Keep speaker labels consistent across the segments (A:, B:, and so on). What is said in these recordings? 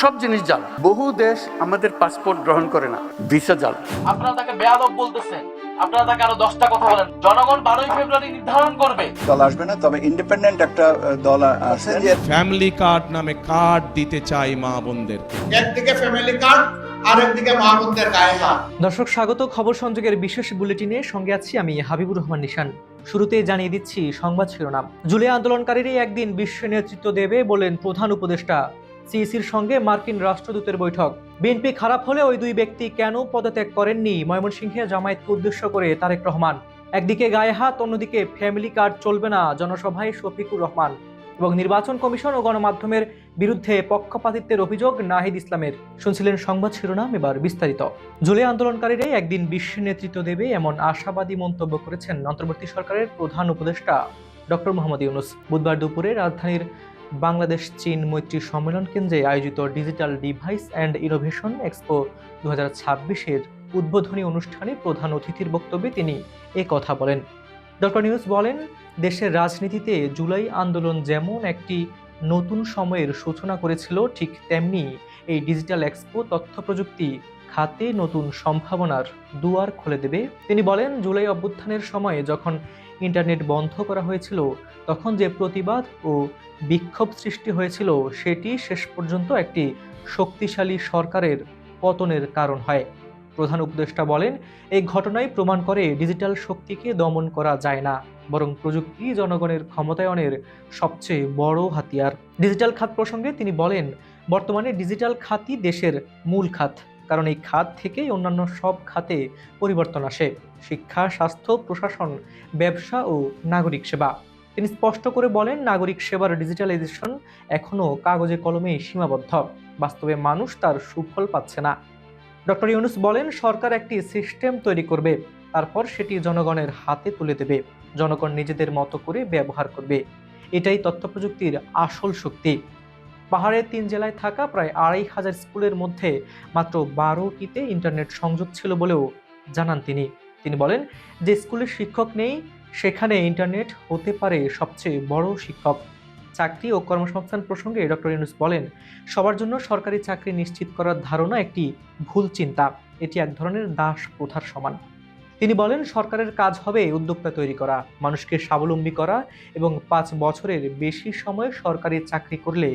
A: সব জিনিস জাল। বহু দেশ আমাদের পাসপোর্ট গ্রহণ করে না, ভিসা জাল।
B: আপনারা তাকে বেয়াদব বলতেছেন, আপনারা তাকে আরো 10টা কথা বলেন। জনগণ 12ই ফেব্রুয়ারি নির্ধারণ করবে।
C: দল আসবে না, তবে ইন্ডিপেন্ডেন্ট একটা দল আছে যে
D: ফ্যামিলি কার্ড নামে কার্ড দিতে চাই মা বোনদের।
E: একদিকে ফ্যামিলি কার্ড আর একদিকে মা বোনদের গায়ে হাত।
F: দর্শক স্বাগত খবর সংযোগের বিশেষ বুলেটিনে, সঙ্গে আছি আমি হাবিবুর রহমান নিশান। শুরুতে জানিয়ে দিচ্ছি সংবাদ শিরোনাম। জুলাই আন্দোলনকারীরাই একদিন বিশ্ব নেতৃত্ব দেবে বলেন প্রধান উপদেষ্টা। সিইসির সঙ্গে মার্কিন রাষ্ট্রদূতের বৈঠক। বিএনপি খারাপ হলে ওই দুই ব্যক্তি কেন পদত্যাগ করেননি, ময়মনসিংহে জামায়াতকে উদ্দেশ্য করে তারেক রহমান। একদিকে গায়ে হাত, অন্যদিকে ফ্যামিলি কার্ড চলবে না, জনসভায় শফিকুর রহমান। এবং নির্বাচন কমিশন ও গণমাধ্যমের বিরুদ্ধে পক্ষপাতিত্বের অভিযোগ নাহিদ ইসলামের। শুনছিলেন সংবাদ শিরোনাম, এবার বিস্তারিত। জুলাই আন্দোলনকারীরাই একদিন বিশ্ব নেতৃত্ব দেবে এমন আশাবাদী মন্তব্য করেছেন অন্তর্বর্তী সরকারের প্রধান উপদেষ্টা ডক্টর মোহাম্মদ ইউনূস। বুধবার দুপুরে রাজধানীর বাংলাদেশ চীন মৈত্রী সম্মেলন কেন্দ্রে আয়োজিত digital device and innovation expo 2026-এর উদ্বোধনী অনুষ্ঠানে প্রধান অতিথির বক্তব্যে তিনি কথা বলেন। ডক্টর ইউনূস বলেন, দেশের রাজনীতিতে জুলাই আন্দোলন যেমন একটি নতুন সময়ের সূচনা করেছিল, ঠিক তেমনি এই ডিজিটাল এক্সপো তথ্য প্রযুক্তি খাতে নতুন সম্ভাবনার দুয়ার খুলে দেবে। তিনি বলেন, জুলাই অভ্যুত্থানের সময়ে যখন ইন্টারনেট বন্ধ করা হয়েছিল, তখন যে প্রতিবাদ ও বিক্ষোভ সৃষ্টি হয়েছিল, সেটি শেষ পর্যন্ত একটি শক্তিশালী সরকারের পতনের কারণ হয়। প্রধান উপদেষ্টা বলেন, এই ঘটনাই প্রমাণ করে ডিজিটাল শক্তিকে দমন করা যায় না, বরং প্রযুক্তি জনগণের ক্ষমতায়নের সবচেয়ে বড় হাতিয়ার। ডিজিটাল খাত প্রসঙ্গে তিনি বলেন, বর্তমানে ডিজিটাল খাতই দেশের মূল খাত, কারণ এই খাত থেকেই অন্যান্য সব খাতে পরিবর্তন আসে: শিক্ষা, স্বাস্থ্য, প্রশাসন, ব্যবসা ও নাগরিক সেবা। তিনি স্পষ্ট করে বলেন, নাগরিক সেবার ডিজিটালাইজেশন এখনও কাগজে কলমে সীমাবদ্ধ, বাস্তবে মানুষ তার সুফল পাচ্ছে না। ডক্টর ইউনূস বলেন, সরকার একটি সিস্টেম তৈরি করবে, তারপর সেটি জনগণের হাতে তুলে দেবে, জনগণ নিজেদের মতো করে ব্যবহার করবে। এটাই তথ্য প্রযুক্তির আসল শক্তি। পাহাড়ের 3 জেলায় থাকা প্রায় 2500 স্কুলের মধ্যে মাত্র 12টিতে ইন্টারনেট সংযোগ ছিল বলেও জানান তিনি। তিনি বলেন, যে স্কুলে শিক্ষক নেই, সেখানে ইন্টারনেট হতে পারে সবচেয়ে বড় শিক্ষক। চাকরি ও কর্মসংস্থান প্রসঙ্গে ডক্টর ইউনূস বলেন, সবার জন্য সরকারি চাকরি নিশ্চিত করার ধারণা একটি ভুল চিন্তা, এটি এক ধরনের দাস প্রথার সমান। তিনি বলেন, সরকারের কাজ হবে উদ্যোক্তা তৈরি করা, মানুষকে স্বাবলম্বী করা এবং 5 বছরের বেশি সময় সরকারি চাকরি করলে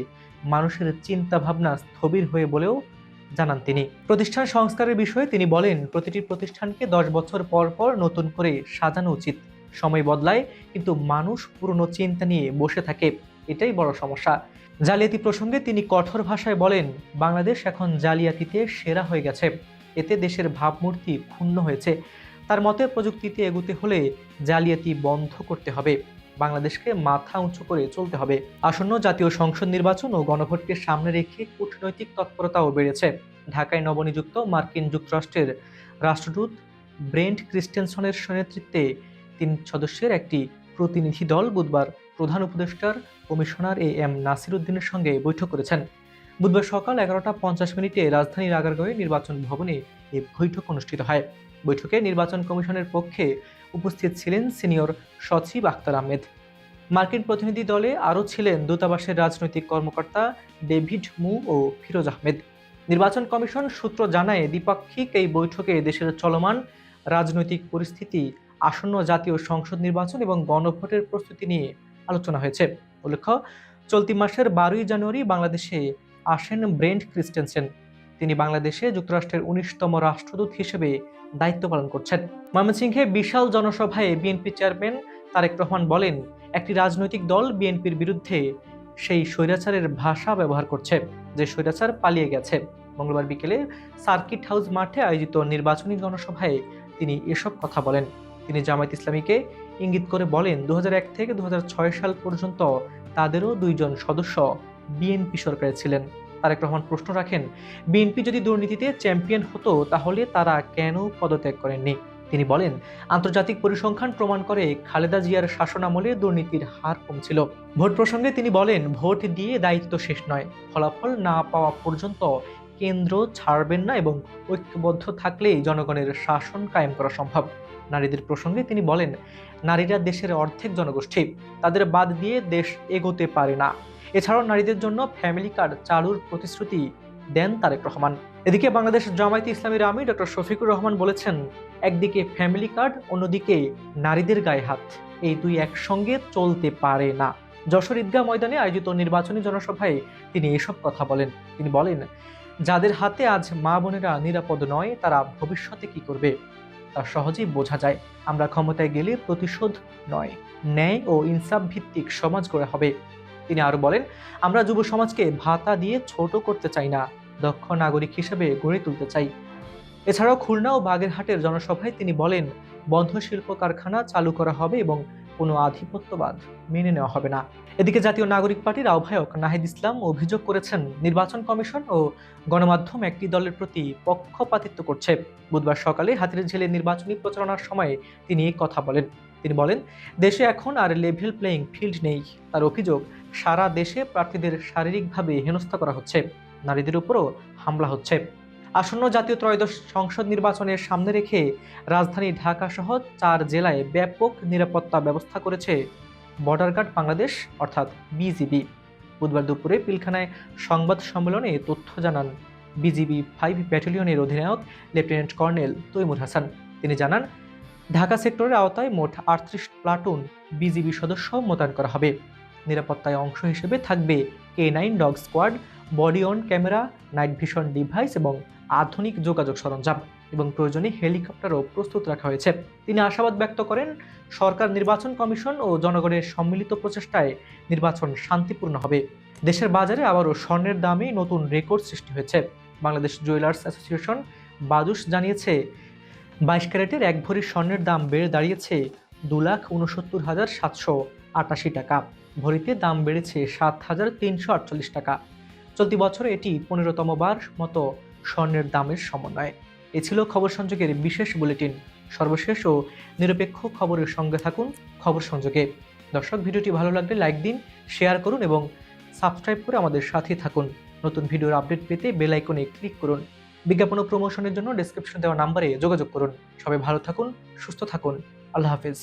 F: মানুষের চিন্তা ভাবনা স্থবির হয়ে বলেও জানান তিনি। প্রতিষ্ঠান সংস্কারের বিষয়ে তিনি বলেন, প্রতিটি প্রতিষ্ঠানকে 10 বছর পর পর নতুন করে সাজানো উচিত। সময় বদলায়, কিন্তু মানুষ পুরনো চিন্তা নিয়ে বসে থাকে, এটাই বড় সমস্যা। জালিয়াতি প্রসঙ্গে তিনি কঠোর ভাষায় বলেন, বাংলাদেশ এখন জালিয়াতিতে সেরা হয়ে গেছে, এতে দেশের ভাবমূর্তি ক্ষুণ্ণ হয়েছে। তার মতে, প্রযুক্তিতে এগোতে হলে জালিয়াতি বন্ধ করতে হবে, বাংলাদেশকে মাথা উঁচু করে চলতে হবে। আসন্ন জাতীয় সংসদ নির্বাচন ও গণভোটকে সামনে রেখে কূটনৈতিক তৎপরতাও বেড়েছে। ঢাকায় নবনিযুক্ত মার্কিন যুক্তরাষ্ট্রের রাষ্ট্রদূত ব্রেন্ট ক্রিস্টেনসনের নেতৃত্বে 3 সদস্যের একটি প্রতিনিধি দল বুধবার প্রধান উপদেষ্টার কমিশনার এম নাসির উদ্দিনের সঙ্গে বৈঠক করেছেন। বুধবার সকাল 11টা 50 রাজধানীর আগারগাঁওয়ে নির্বাচন ভবনে এই বৈঠক অনুষ্ঠিত হয়। বৈঠকে নির্বাচন কমিশনের পক্ষে উপস্থিত ছিলেন সিনিয়র সচিব আখতার আহমেদ। মার্কিন প্রতিনিধি দলে আরও ছিলেন দূতাবাসের রাজনৈতিক কর্মকর্তা ডেভিড মু ও ফিরোজ আহমেদ। নির্বাচন কমিশন সূত্র জানায়, দ্বিপাক্ষিক এই বৈঠকে দেশের চলমান রাজনৈতিক পরিস্থিতি, আসন্ন জাতীয় সংসদ নির্বাচন এবং গণভোটের প্রস্তুতি নিয়ে আলোচনা হয়েছে। উল্লেখ্য, চলতি মাসের 12ই জানুয়ারি বাংলাদেশে আসেন ব্রেন্ট ক্রিস্টেনসেন। তিনি বাংলাদেশে যুক্তরাষ্ট্রের 19তম রাষ্ট্রদূত হিসেবে দায়িত্ব পালন করছেন। ময়মনসিংহে বিশাল জনসভায় বিএনপি চেয়ারম্যান তারেক রহমান বলেন, একটি রাজনৈতিক দল বিএনপির বিরুদ্ধে সেই স্বৈরাচারের ভাষা ব্যবহার করছে, যে স্বৈরাচার পালিয়ে গেছে। মঙ্গলবার বিকেলে সার্কিট হাউস মাঠে আয়োজিত নির্বাচনী জনসভায় তিনি এসব কথা বলেন। তিনি জামায়াত ইসলামীকে ইঙ্গিত করে বলেন, 2001 থেকে 2006 সাল পর্যন্ত তাদেরও 2 জন সদস্য বিএনপি সরকারে ছিলেন। তারেক রহমান প্রশ্ন রাখেন, বিএনপি যদি দুর্নীতিতে চ্যাম্পিয়ন হতো, তাহলে তারা কেন পদত্যাগ করেননি? তিনি বলেন, আন্তর্জাতিক পরিসংখ্যান প্রমাণ করে খালেদা জিয়ার শাসনামলে দুর্নীতির হার কম ছিল। ভোট প্রসঙ্গে তিনি বলেন, ভোট দিয়ে দায়িত্ব শেষ নয়, ফলাফল না পাওয়া পর্যন্ত কেন্দ্র ছাড়বেন না এবং ঐক্যবদ্ধ থাকলেই জনগণের শাসন কায়েম করা সম্ভব। নারীদের প্রসঙ্গে তিনি বলেন, নারীরা দেশের অর্ধেক জনগোষ্ঠী, তাদের বাদ দিয়ে দেশ এগোতে পারে না। এছাড়াও নারীদের জন্য ফ্যামিলি কার্ড চালুর প্রতিশ্রুতি দেন তারেক রহমান। এদিকে বাংলাদেশ জামায়াতে ইসলামীর আমির ডক্টর শফিকুর রহমান বলেছেন, একদিকে ফ্যামিলি কার্ড, অন্যদিকে নারীদের গায়ে হাত, এই দুই একসঙ্গে চলতে পারে না। যশোর ঈদগাহ ময়দানে আয়োজিত নির্বাচনী জনসভায় তিনি এসব কথা বলেন। তিনি বলেন, যাদের হাতে আজ মা বোনেরা নিরাপদ নয়, তারা ভবিষ্যতে কি করবে তা সহজেই বোঝা যায়। আমরা ক্ষমতায় গেলে প্রতিশোধ নয়, ন্যায় ও ইনসাফ ভিত্তিক সমাজ গড়ে হবে। তিনি আরো বলেন, আমরা যুব সমাজকে ভাতা দিয়ে ছোট করতে চাই না, দক্ষ নাগরিক হিসেবে গড়ে তুলতে চাই। এছাড়াও খুলনা ও বাগেরহাটের জনসভায় তিনি বলেন, বন্ধ শিল্প কারখানা চালু করা হবে এবং কোনো আধিপত্যবাদ মেনে নেওয়া হবে না। এদিকে জাতীয় নাগরিক পার্টির আহ্বায়ক নাহিদ ইসলাম অভিযোগ করেছেন, নির্বাচন কমিশন ও গণমাধ্যম একটি দলের প্রতি পক্ষপাতিত্ব করছে। বুধবার সকালে হাতিরঝিলে নির্বাচনী প্রচারণার সময় তিনি এই কথা বলেন। তিনি বলেন, দেশে এখন আর লেভেল প্লেয়িং ফিল্ড নেই। তার অভিযোগ, সারা দেশে প্রার্থীদের শারীরিকভাবে হেনস্থা করা হচ্ছে, নারীদের উপরও হামলা হচ্ছে। আসন্ন জাতীয় ত্রয়োদশ সংসদ নির্বাচনের সামনে রেখে রাজধানী ঢাকা সহ 4 জেলায় ব্যাপক নিরাপত্তা ব্যবস্থা করেছে বর্ডার গার্ড বাংলাদেশ অর্থাৎ বিজিবি। বুধবার দুপুরে পিলখানায় সংবাদ সম্মেলনে তথ্য জানান বিজিবি 5 ব্যাটালিয়নের অধিনায়ক লেফটেন্যান্ট কর্নেল তৈমুর হাসান। তিনি জানান, ঢাকা সেক্টরের আওতায় মোট 38 প্লাটুন বিজিবি সদস্য মোতায়েন করা হবে। নিরাপত্তায় অংশ হিসেবে থাকবে K9 dog squad, body on camera, night vision device এবং আধুনিক যোগাযোগ সরঞ্জাম এবং প্রয়োজনে হেলিকপ্টারও প্রস্তুত রাখা হয়েছে। তিনি আশাবাদ ব্যক্ত করেন, সরকার, নির্বাচন কমিশন ও জনগণের সম্মিলিত প্রচেষ্টায় নির্বাচন শান্তিপূর্ণ হবে। দেশের বাজারে আবারও স্বর্ণের দামে নতুন রেকর্ড সৃষ্টি হয়েছে। বাংলাদেশ জুয়েলার্স অ্যাসোসিয়েশন বাদুস জানিয়েছে, 22 ক্যারেটের 1 ভরি স্বর্ণের দাম বেড়ে দাঁড়িয়েছে 2,69,788 টাকা। ভরিতে দাম বেড়েছে 7,348 টাকা। চলতি বছরে এটি 15তম বার মতো স্বর্ণের দামের সমন্বয়। এ ছিল খবর সংযোগের বিশেষ বুলেটিন। সর্বশেষ ও নিরপেক্ষ খবরের সঙ্গে থাকুন খবর সংযোগে। দর্শক, ভিডিওটি ভালো লাগলে লাইক দিন, শেয়ার করুন এবং সাবস্ক্রাইব করে আমাদের সাথে থাকুন। নতুন ভিডিওর আপডেট পেতে বেল আইকনে ক্লিক করুন। বিজ্ঞাপন ও প্রমোশনের জন্য ডেসক্রিপশনে দেওয়া নম্বরে যোগাযোগ করুন। সবাই ভালো থাকুন, সুস্থ থাকুন। আল্লাহ হাফেজ।